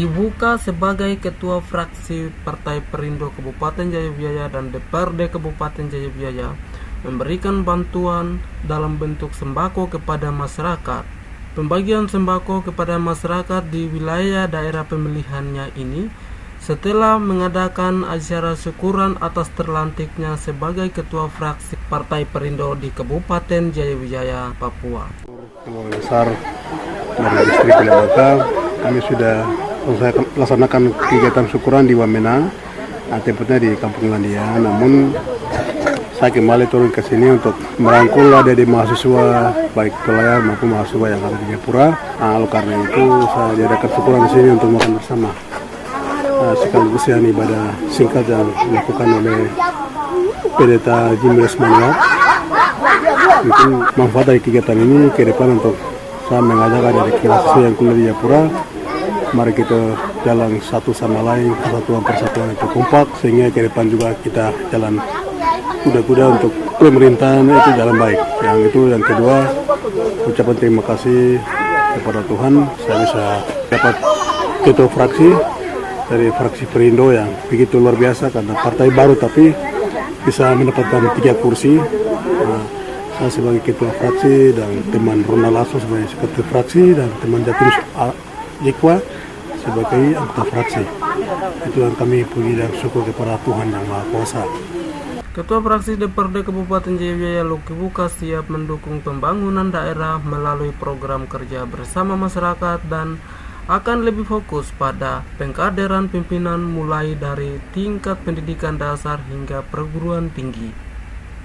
Ibuka sebagai Ketua Fraksi Partai Perindo Kabupaten Jayapura dan DPRD Kabupaten Jayapura memberikan bantuan dalam bentuk sembako kepada masyarakat. Pembagian sembako kepada masyarakat di wilayah daerah pemilihannya ini setelah mengadakan acara syukuran atas terlantiknya sebagai Ketua Fraksi Partai Perindo di Kabupaten Jayapura, Papua. Keluarga besar dari distrik Lebaka, kami sudah laksanakan kegiatan syukuran di Wamena, tepatnya di Kampung Landia. Namun saya kembali turun ke sini untuk merangkul adik-adik mahasiswa, baik pelajar maupun mahasiswa yang ada di Jayapura. Lalu karena itu saya diadakan syukuran di sini untuk makan bersama. Sekaligus yang ibadah singkat yang dilakukan oleh Pendeta Jimres Manuak. Mungkin manfaat dari kegiatan ini ke depan untuk saya mengajak dari kelas yang kuliah di Jayapura. Mari kita jalan satu sama lain, persatuan itu kompak, sehingga ke depan juga kita jalan kuda-kuda untuk pemerintahan itu jalan baik. Yang itu yang kedua, ucapan terima kasih kepada Tuhan, saya bisa dapat ketua fraksi dari fraksi Perindo yang begitu luar biasa karena partai baru tapi bisa mendapatkan 3 kursi. Saya sebagai ketua fraksi dan teman Ronald Lasso sebagai sekretaris fraksi dan teman Jatim Jekwa sebagai anggota fraksi. Itu yang kami puji dan syukur kepada Tuhan Yang Maha Kuasa. Ketua Fraksi DPRD Kabupaten Jayapura Lucky Wuka siap mendukung pembangunan daerah melalui program kerja bersama masyarakat dan akan lebih fokus pada pengkaderan pimpinan mulai dari tingkat pendidikan dasar hingga perguruan tinggi.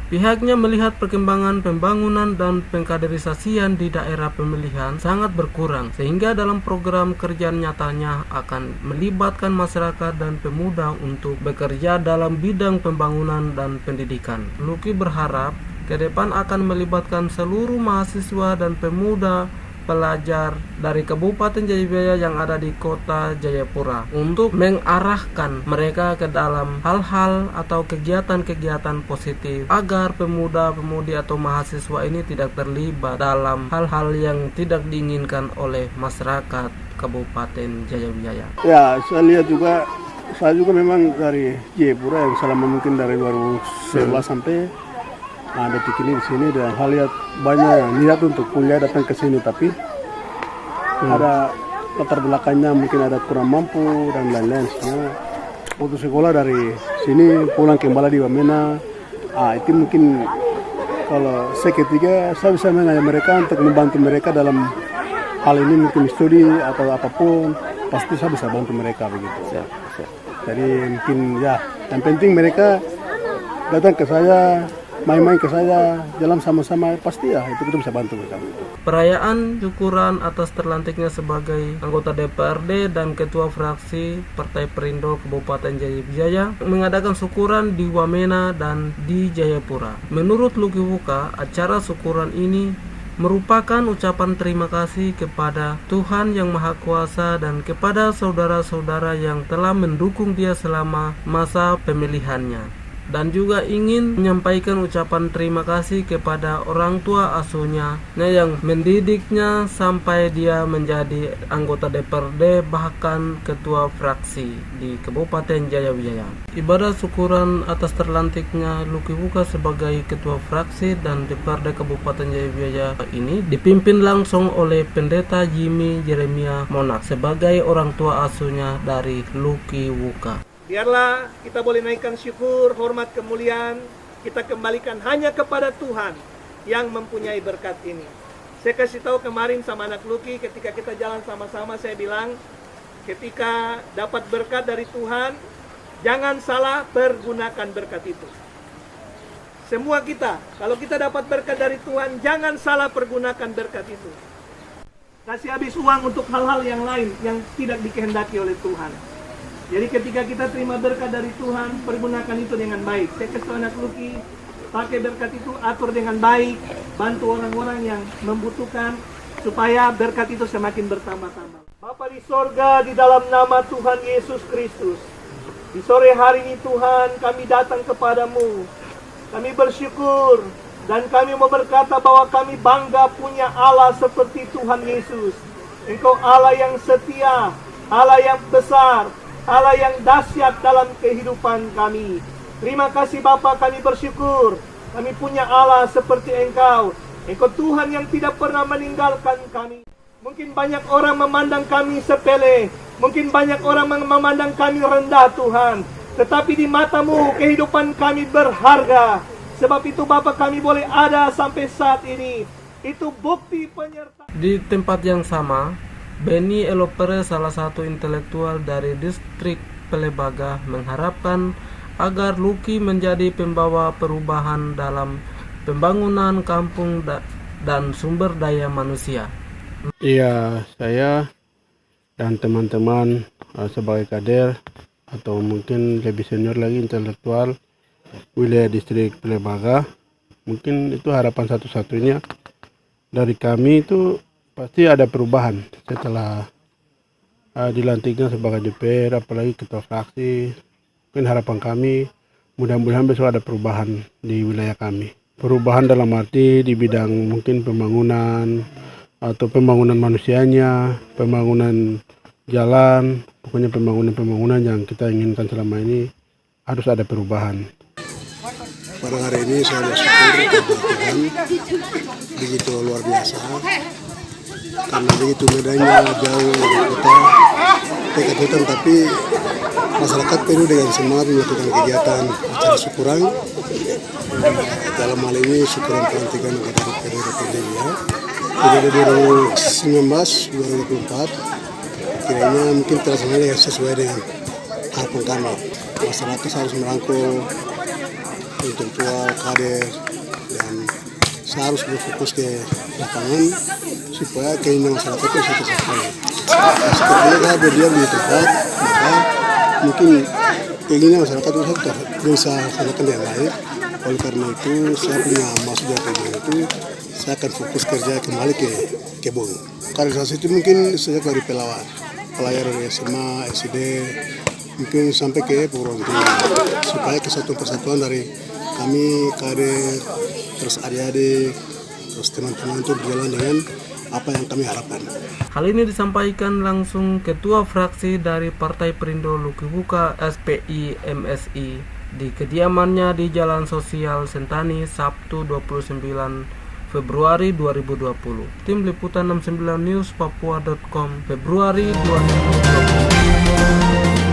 Pihaknya melihat perkembangan pembangunan dan pengkaderisasian di daerah pemilihan sangat berkurang, sehingga dalam program kerja nyatanya akan melibatkan masyarakat dan pemuda untuk bekerja dalam bidang pembangunan dan pendidikan. Lucky berharap ke depan akan melibatkan seluruh mahasiswa dan pemuda pelajar dari Kabupaten Jayapura yang ada di kota Jayapura untuk mengarahkan mereka ke dalam hal-hal atau kegiatan-kegiatan positif agar pemuda-pemudi atau mahasiswa ini tidak terlibat dalam hal-hal yang tidak diinginkan oleh masyarakat Kabupaten Jayapura. Ya, saya juga memang dari Jayapura yang selama mungkin dari 2011 sampai detik ini di sini dan hal lihat banyak yang niat untuk kuliah datang ke sini tapi ada latar belakangnya mungkin ada kurang mampu dan lain-lain. Putus sekolah dari sini pulang kembali di Wamena. Itu mungkin kalau seketika saya bisa mengajak mereka untuk membantu mereka dalam hal ini mungkin studi atau apapun pasti saya bisa bantu mereka begitu. Jadi mungkin ya yang penting mereka datang ke saya, main-main ke saya, jalan sama-sama, pasti ya itu kita bisa bantu mereka. Perayaan syukuran atas terlantiknya sebagai anggota DPRD dan Ketua Fraksi Partai Perindo Kabupaten Jayapura mengadakan syukuran di Wamena dan di Jayapura. Menurut Lucky Wuka, acara syukuran ini merupakan ucapan terima kasih kepada Tuhan Yang Maha Kuasa dan kepada saudara-saudara yang telah mendukung dia selama masa pemilihannya. Dan juga ingin menyampaikan ucapan terima kasih kepada orang tua asuhnya yang mendidiknya sampai dia menjadi anggota DPRD bahkan ketua fraksi di Kabupaten Jayapura. Ibadah syukuran atas terlantiknya Lucky Wuka sebagai ketua fraksi dan DPRD Kabupaten Jayapura ini dipimpin langsung oleh Pendeta Jimmy Jeremia Monak sebagai orang tua asuhnya dari Lucky Wuka. Biarlah kita boleh naikkan syukur, hormat, kemuliaan, kita kembalikan hanya kepada Tuhan yang mempunyai berkat ini. Saya kasih tahu kemarin sama anak Lucky ketika kita jalan sama-sama, saya bilang, ketika dapat berkat dari Tuhan, jangan salah pergunakan berkat itu. Semua kita, kalau kita dapat berkat dari Tuhan, jangan salah pergunakan berkat itu. Kasih habis uang untuk hal-hal yang lain yang tidak dikehendaki oleh Tuhan. Jadi ketika kita terima berkat dari Tuhan, pergunakan itu dengan baik. Saya kasih anak Lucky, pakai berkat itu, atur dengan baik, bantu orang-orang yang membutuhkan, supaya berkat itu semakin bertambah-tambah. Bapa di sorga, di dalam nama Tuhan Yesus Kristus, di sore hari ini Tuhan, kami datang kepadamu. Kami bersyukur, dan kami mau berkata bahwa kami bangga punya Allah seperti Tuhan Yesus. Engkau Allah yang setia, Allah yang besar, Allah yang dahsyat dalam kehidupan kami. Terima kasih Bapa, kami bersyukur. Kami punya Allah seperti Engkau. Engkau Tuhan yang tidak pernah meninggalkan kami. Mungkin banyak orang memandang kami sepele. Mungkin banyak orang memandang kami rendah Tuhan. Tetapi di matamu kehidupan kami berharga. Sebab itu Bapa, kami boleh ada sampai saat ini. Itu bukti penyertaan. Di tempat yang sama, Benny Elopere, salah satu intelektual dari distrik Pelebaga, mengharapkan agar Lucky menjadi pembawa perubahan dalam pembangunan kampung dan sumber daya manusia. Iya, saya dan teman-teman sebagai kader atau mungkin lebih senior lagi intelektual wilayah distrik Pelebaga, mungkin itu harapan satu-satunya dari kami. Itu pasti ada perubahan setelah dilantiknya sebagai DPR, apalagi ketua fraksi. Mungkin harapan kami mudah-mudahan besok ada perubahan di wilayah kami. Perubahan dalam arti di bidang mungkin pembangunan atau pembangunan manusianya, pembangunan jalan, pokoknya pembangunan yang kita inginkan selama ini harus ada perubahan. Pada hari ini saya bersyukur kepada Tuhan begitu luar biasa, karena begitu bedanya jauh dari kota dekat hutan, tapi masyarakat penuh dengan semangat melakukan kegiatan acara syukuran. Dalam hal ini syukuran pelantikan kepada DPRD ya. Jadi 2019-2024 kiranya mungkin terlaksana sesuai dengan harapan kami. Masyarakat harus merangkul intelektual, kader, dan saya harus berfokus ke lapangan supaya keinginan masyarakat itu bisa tercapai. Sepertinya kalau berdiam di tempat, maka mungkin keinginan masyarakat itu bisa laksanakan dengan baik. Oleh karena itu, saya punya maksud dan tujuan itu, saya akan fokus kerja kembali ke kebun. Kaderisasi itu mungkin sejak dari pelajar dari SMA, SD, mungkin sampai ke perguruan tinggi, supaya kesatuan persatuan dari kami kader, terus adik-adik, terus teman-teman itu berjalan dengan apa yang kami harapkan. Hal ini disampaikan langsung Ketua Fraksi dari Partai Perindo Lucky Buka SPI MSI di kediamannya di Jalan Sosial Sentani, Sabtu 29 Februari 2020. Tim Liputan 69 News Papua.com, Februari 2020.